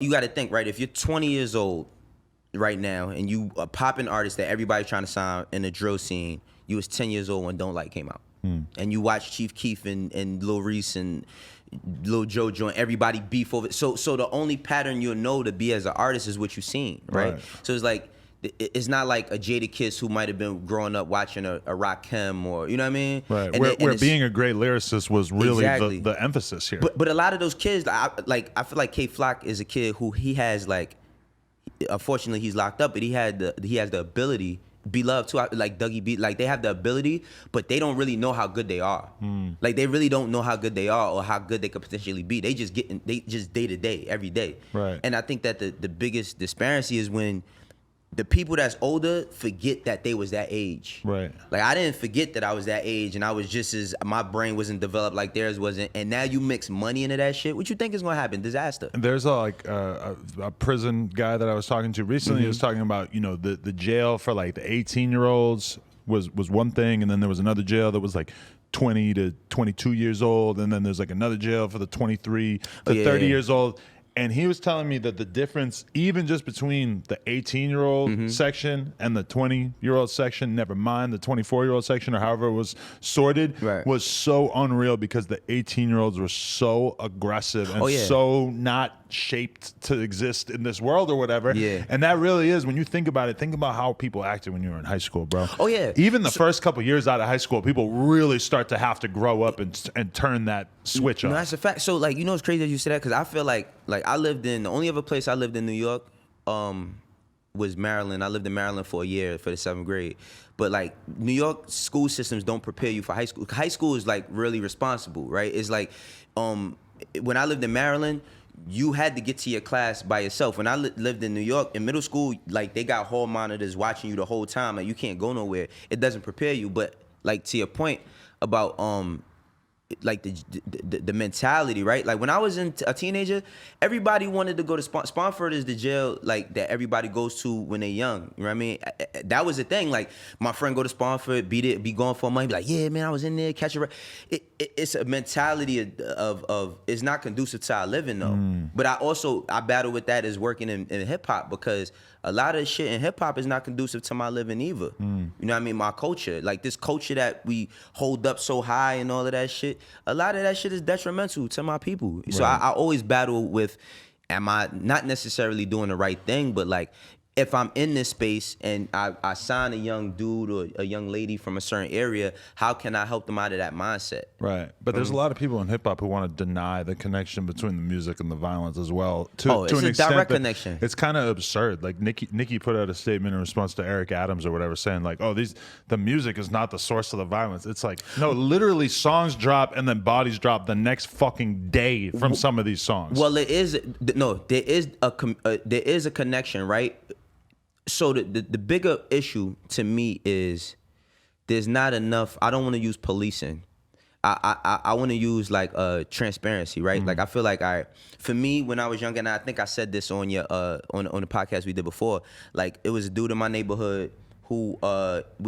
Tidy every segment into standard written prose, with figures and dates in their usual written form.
you got to think, right? If you're 20 years old right now and you a popping artist that everybody's trying to sign in the drill scene, you was 10 years old when Don't Like came out. And you watch Chief Keef and Lil Reese and Lil Jojo and everybody beef over it. So the only pattern you'll know to be as an artist is what you've seen, right? So it's like, it's not like a Jada Kiss who might have been growing up watching a Rakim or, you know what I mean? Right, And where being a great lyricist was really the emphasis here. But a lot of those kids, I feel like K Flock is a kid who he has like, unfortunately he's locked up, but he has the ability, Beloved too, like Dougie B, like they have the ability, but they don't really know how good they are. Like they really don't know how good they are or how good they could potentially be. They just day to day, every day. Right. And I think that the biggest disparity is when the people that's older forget that they was that age. Right. Like I didn't forget that I was that age and I was just as, my brain wasn't developed like theirs wasn't. And now you mix money into that shit. What you think is gonna happen? Disaster. There's a prison guy that I was talking to recently. He was talking about, the jail for like the 18-year-olds was one thing, and then there was another jail that was like 20 to 22 years old, and then there's like another jail for the 23 to 30 years old. And he was telling me that the difference, even just between the 18-year-old section and the 20-year-old section, never mind the 24-year-old section or however it was sorted, was so unreal because the 18-year-olds were so aggressive and so not shaped to exist in this world or whatever. Yeah. And that really is, when you think about it, think about how people acted when you were in high school, bro. Oh, yeah. Even the first couple years out of high school, people really start to have to grow up and turn that switch on. No, that's a fact. So like, it's crazy that you say that because I feel like the only other place I lived in New York was Maryland. I lived in Maryland for a year for the 7th grade. But like New York school systems don't prepare you for high school. High school is like really responsible, right? It's like when I lived in Maryland, you had to get to your class by yourself. When I lived in New York, in middle school, like they got hall monitors watching you the whole time. Like you can't go nowhere. It doesn't prepare you. But like to your point about like the mentality, right? Like when I was a teenager, everybody wanted to go to Spofford is the jail like that everybody goes to when they're young. You know what I mean? That was the thing. Like my friend go to Spofford, be gone for a month, be like, yeah, man, I was in there, catch a it's a mentality of it's not conducive to our living though. But I battle with that as working in hip hop because a lot of shit in hip hop is not conducive to my living either. You know what I mean? My culture, like this culture that we hold up so high and all of that shit, a lot of that shit is detrimental to my people. Right. So I always battle with, am I not necessarily doing the right thing, but like, if I'm in this space and I sign a young dude or a young lady from a certain area, how can I help them out of that mindset? Right. But there's a lot of people in hip hop who want to deny the connection between the music and the violence as well. It's an extent direct connection. It's kind of absurd. Like Nicki put out a statement in response to Eric Adams or whatever saying like, the music is not the source of the violence. It's like, no, literally songs drop and then bodies drop the next fucking day from some of these songs. Well, there is a connection, right? So the bigger issue to me is there's not enough. I don't want to use policing. I want to use like transparency, right? Like I feel like for me when I was younger, and I think I said this on your on the podcast we did before. Like it was a dude in my neighborhood who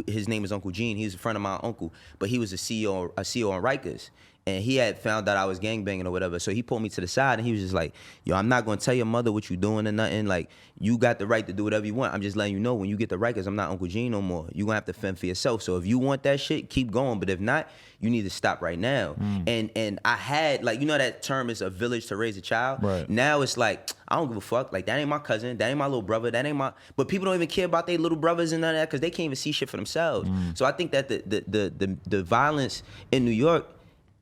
his name is Uncle Gene. He's a friend of my uncle, but he was a CEO on Rikers. And he had found out I was gangbanging or whatever. So he pulled me to the side and he was just like, yo, I'm not going to tell your mother what you doing or nothing. Like, you got the right to do whatever you want. I'm just letting you know when you get the Rikers, I'm not Uncle Gene no more. You're going to have to fend for yourself. So if you want that shit, keep going. But if not, you need to stop right now. And I had, like, that term is a village to raise a child. Right. Now it's like, I don't give a fuck. Like, that ain't my cousin. That ain't my little brother. That ain't my... But people don't even care about their little brothers and none of that because they can't even see shit for themselves. So I think that the violence in New York,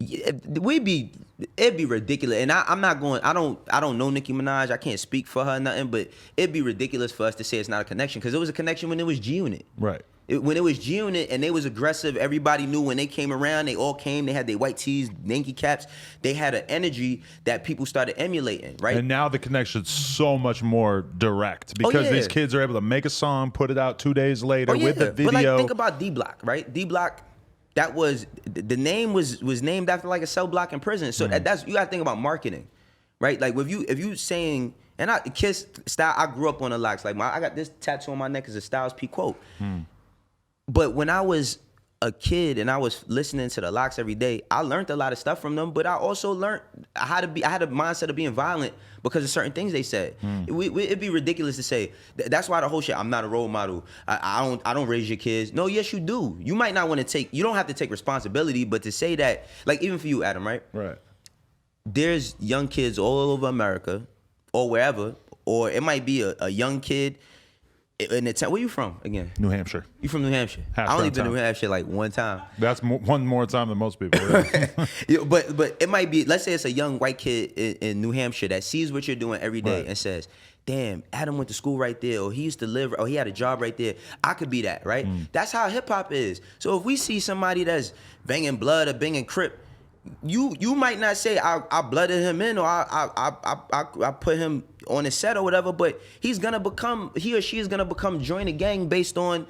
it'd be ridiculous, and I'm not going. I don't know Nicki Minaj. I can't speak for her or nothing, but it'd be ridiculous for us to say it's not a connection because it was a connection when it was G Unit. Right. When it was G Unit and they was aggressive, everybody knew when they came around. They all came. They had their white tees, Yankee caps. They had an energy that people started emulating. Right. And now the connection's so much more direct because these kids are able to make a song, put it out 2 days later with the video. But like, think about D Block, right? D Block. That was the name was named after like a cell block in prison. So that's you gotta think about marketing, right? Like if you saying and Kiss style, I grew up on the locks. Like I got this tattoo on my neck is a Styles P quote. But when I was a kid and I was listening to the Locks every day, I learned a lot of stuff from them, but I also learned I had a mindset of being violent because of certain things they said. It'd be ridiculous to say. That's why the whole shit, I'm not a role model. I don't raise your kids. No, yes, you do. You might not want to take, you don't have to take responsibility, but to say that, like even for you, Adam, right? Right. There's young kids all over America or wherever, or it might be a young kid in the town. Where you from again? New Hampshire. You from New Hampshire? I only been to New Hampshire like one time. That's one more time than most people. Yeah. Yeah, but it might be, let's say it's a young white kid in New Hampshire that sees what you're doing every day and says, damn, Adam went to school right there, or he used to live, or he had a job right there. I could be that, right? That's how hip hop is. So if we see somebody that's banging blood or banging Crip, you might not say I blooded him in or I put him on his set or whatever, but he or she is gonna become join a gang based on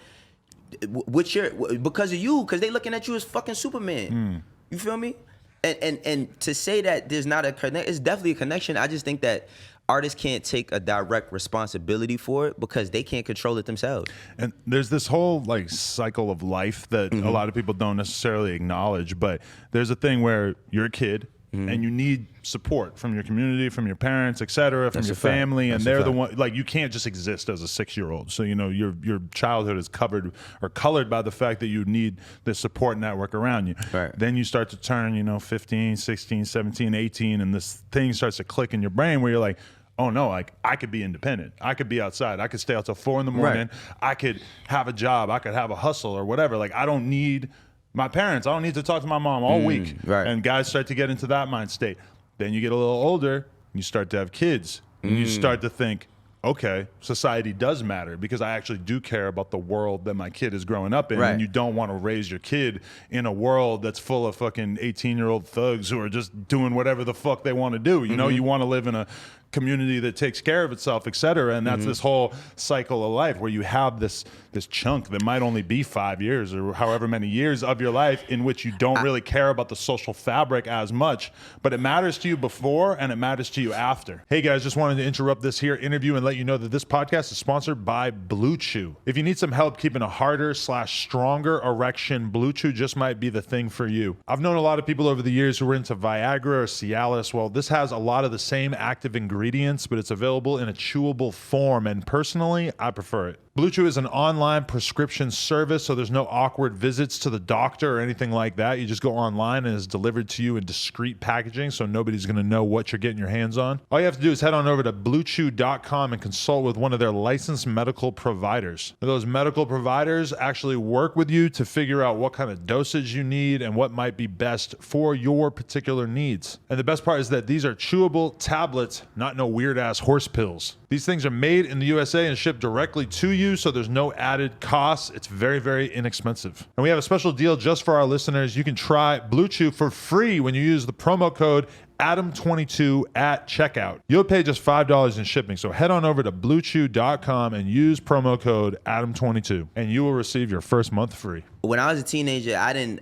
because of you, because they looking at you as fucking Superman. You feel me? And to say that there's not a connection, it's definitely a connection. I just think that artists can't take a direct responsibility for it because they can't control it themselves. And there's this whole like cycle of life that a lot of people don't necessarily acknowledge, but there's a thing where you're a kid and you need support from your community, from your parents, etc., from your family, and they're the one, like, you can't just exist as a 6-year-old. So, you know, your childhood is covered or colored by the fact that you need the support network around you. Right. Then you start to turn, you know, 15, 16, 17, 18, and this thing starts to click in your brain where you're like, oh no, like I could be independent. I could be outside. I could stay out till 4 a.m. Right. I could have a job. I could have a hustle or whatever. Like I don't need my parents. I don't need to talk to my mom all week. Right. And guys start to get into that mind state. Then you get a little older, you start to have kids, and you start to think, okay, society does matter because I actually do care about the world that my kid is growing up in. Right. And you don't want to raise your kid in a world that's full of fucking 18-year-old thugs who are just doing whatever the fuck they want to do. You know, you want to live in a community that takes care of itself, et cetera. And that's this whole cycle of life where you have this chunk that might only be 5 years or however many years of your life in which you don't really care about the social fabric as much, but it matters to you before and it matters to you after. Hey guys, just wanted to interrupt this here interview and let you know that this podcast is sponsored by Blue Chew. If you need some help keeping a harder/stronger erection, Blue Chew just might be the thing for you. I've known a lot of people over the years who were into Viagra or Cialis. Well, this has a lot of the same active ingredients, but it's available in a chewable form, and personally, I prefer it. Blue Chew is an online prescription service, so there's no awkward visits to the doctor or anything like that. You just go online and it's delivered to you in discreet packaging, so nobody's going to know what you're getting your hands on. All you have to do is head on over to bluechew.com and consult with one of their licensed medical providers. Those medical providers actually work with you to figure out what kind of dosage you need and what might be best for your particular needs. And the best part is that these are chewable tablets, not no weird-ass horse pills. These things are made in the USA and shipped directly to you, so there's no added costs. It's very, very inexpensive. And we have a special deal just for our listeners. You can try Blue Chew for free when you use the promo code Adam22 at checkout. You'll pay just $5 in shipping. So head on over to bluechew.com and use promo code Adam22 and you will receive your first month free. When I was a teenager, I didn't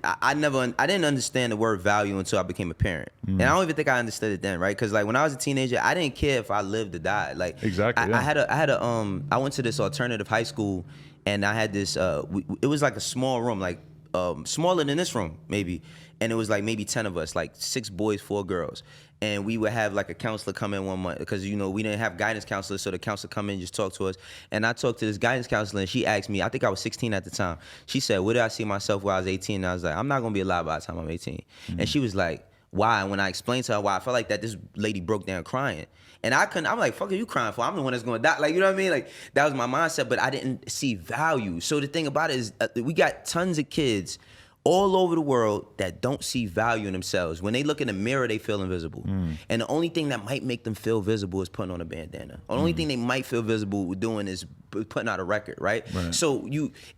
understand the word value until I became a parent. And I don't even think I understood it then, right? Because like when I was a teenager, I didn't care if I lived or died. Like exactly. I went to this alternative high school and I had this it was like a small room, like smaller than this room maybe, and it was like maybe 10 of us, like 6 boys, 4 girls, and we would have like a counselor come in one month because, you know, we didn't have guidance counselors, so the counselor come in and just talk to us. And I talked to this guidance counselor and she asked me, I think I was 16 at the time, she said, where did I see myself when I was 18? And I was like, I'm not gonna be alive by the time I'm 18. And she was like, why? And when I explained to her why, I felt like that this lady broke down crying. And I'm like, fuck are you crying for? I'm the one that's gonna die. Like, you know what I mean? Like, that was my mindset, but I didn't see value. So the thing about it is we got tons of kids all over the world that don't see value in themselves. When they look in the mirror, they feel invisible. And the only thing that might make them feel visible is putting on a bandana. The only thing they might feel visible with doing is putting out a record, right? So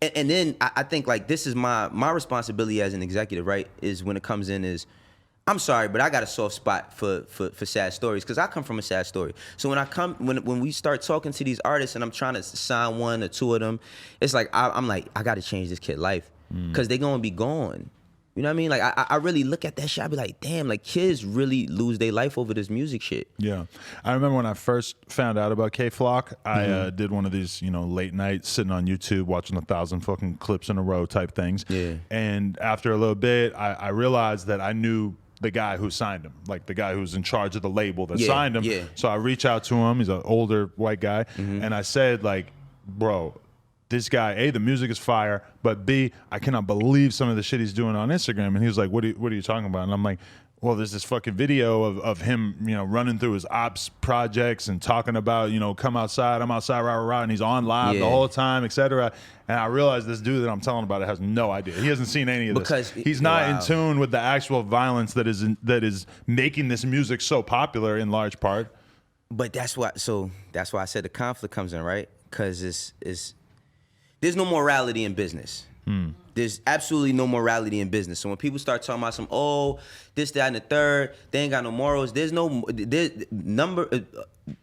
and then I think like this is my responsibility as an executive, right? Is when it comes in is, I'm sorry, but I got a soft spot for sad stories because I come from a sad story. So when we start talking to these artists and I'm trying to sign 1 or 2 of them, it's like I'm like, I got to change this kid's life because they're gonna be gone. You know what I mean? Like I really look at that shit. I be like, damn, like kids really lose their life over this music shit. Yeah, I remember when I first found out about K-Flock, I did one of these, late nights sitting on YouTube watching 1,000 fucking clips in a row type things. Yeah. And after a little bit, I realized that I knew the guy who signed him, like the guy who's in charge of the label that signed him. Yeah. So I reach out to him. He's an older white guy, and I said, like, bro, this guy, A, the music is fire, but B, I cannot believe some of the shit he's doing on Instagram. And he was like, what are you talking about? And I'm like, well, there's this fucking video of him, running through his ops projects and talking about, come outside, I'm outside, rah, rah, rah, and he's on live the whole time, etc. And I realized this dude that I'm telling about it has no idea. He hasn't seen any of this. Because he's not in tune with the actual violence that is making this music so popular in large part. But that's why I said the conflict comes in, right? Because there's no morality in business. There's absolutely no morality in business. So when people start talking about this, that, and the third, they ain't got no morals.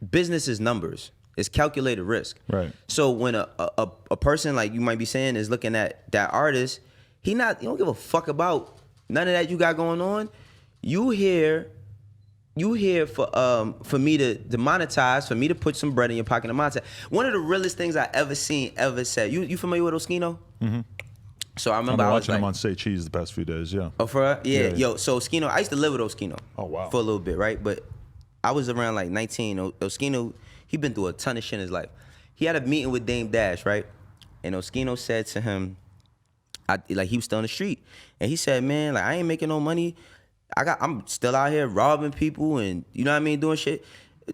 Business is numbers. It's calculated risk. Right. So when a person like you might be saying is looking at that artist, he don't give a fuck about none of that you got going on. You here for me to monetize, for me to put some bread in your pocket to monetize. One of the realest things I ever said. You familiar with Oskino? Mm-hmm. So I remember I've been watching him on Say Cheese the past few days, yeah. Oh, for real? Yeah. Yo, so Oskino, I used to live with Oskino. Oh, wow. For a little bit, right? But I was around like 19. Oskino, he been through a ton of shit in his life. He had a meeting with Dame Dash, right? And Oskino said to him, he was still on the street. And he said, man, like, I ain't making no money. I'm still out here robbing people and, you know what I mean, doing shit.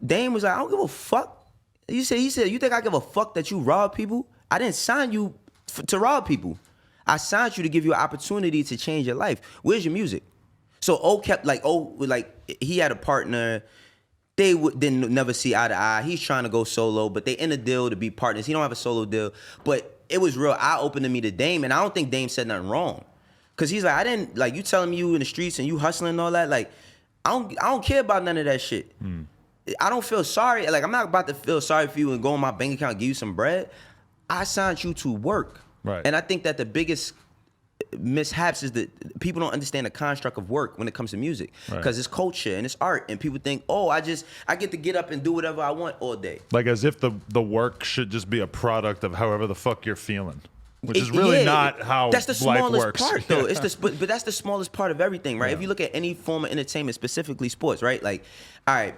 Dame was like, I don't give a fuck. He said, you think I give a fuck that you rob people? I didn't sign you to rob people. I signed you to give you an opportunity to change your life. Where's your music? So he had a partner. They didn't never see eye to eye. He's trying to go solo, but they in a deal to be partners. He don't have a solo deal. But it was real eye-opening to me to Dame, and I don't think Dame said nothing wrong. Cause he's like, I didn't, like, you telling me you in the streets and you hustling and all that, like, I don't care about none of that shit. I don't feel sorry. Like, I'm not about to feel sorry for you and go in my bank account and give you some bread. I signed you to work. Right. And I think that the biggest mishaps is that people don't understand the construct of work when it comes to music. Because it's culture and it's art. And people think, I get to get up and do whatever I want all day. Like as if the work should just be a product of however the fuck you're feeling. Which is really not how that's the smallest works. part, though. But that's the smallest part of everything, right? Yeah. If you look at any form of entertainment, specifically sports, right? Like, all right,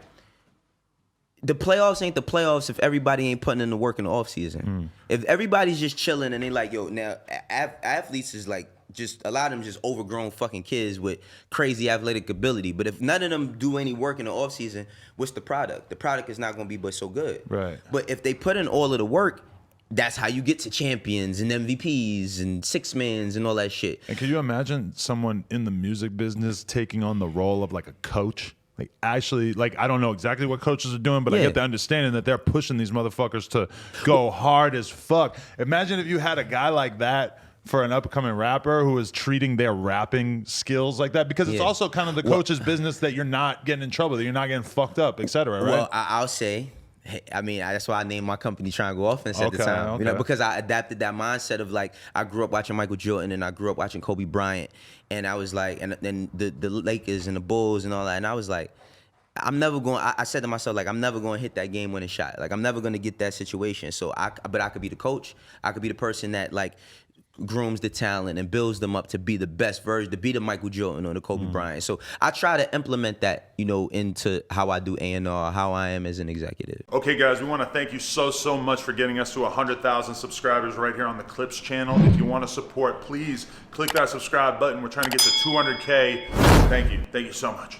the playoffs ain't the playoffs if everybody ain't putting in the work in the offseason. If everybody's just chilling and they like, now athletes is like just a lot of them just overgrown fucking kids with crazy athletic ability. But if none of them do any work in the offseason, what's the product? The product is not going to be but so good. Right. But if they put in all of the work, that's how you get to champions and MVPs and six-mans and all that shit. And can you imagine someone in the music business taking on the role of like a coach? Like actually, like I don't know exactly what coaches are doing, but I get the understanding that they're pushing these motherfuckers to go hard as fuck. Imagine if you had a guy like that for an upcoming rapper who is treating their rapping skills like that, because it's also kind of the coach's business that you're not getting in trouble, that you're not getting fucked up, etc. Right? Well, I'll say, that's why I named my company Trying to Go Offense at the time. You know, because I adapted that mindset of like, I grew up watching Michael Jordan and I grew up watching Kobe Bryant, and I was like, and then the Lakers and the Bulls and all that, and I was like, I said to myself, like, I'm never going to hit that game-winning shot. Like, I'm never going to get that situation. But I could be the coach. I could be the person that like grooms the talent and builds them up to be the best version, to be the Michael Jordan or the Kobe Bryant. So I try to implement that, into how I do A&R, how I am as an executive. Okay, guys, we want to thank you so much for getting us to 100,000 subscribers right here on the Clips channel. If you want to support, please click that subscribe button. We're trying to get to 200K. Thank you so much.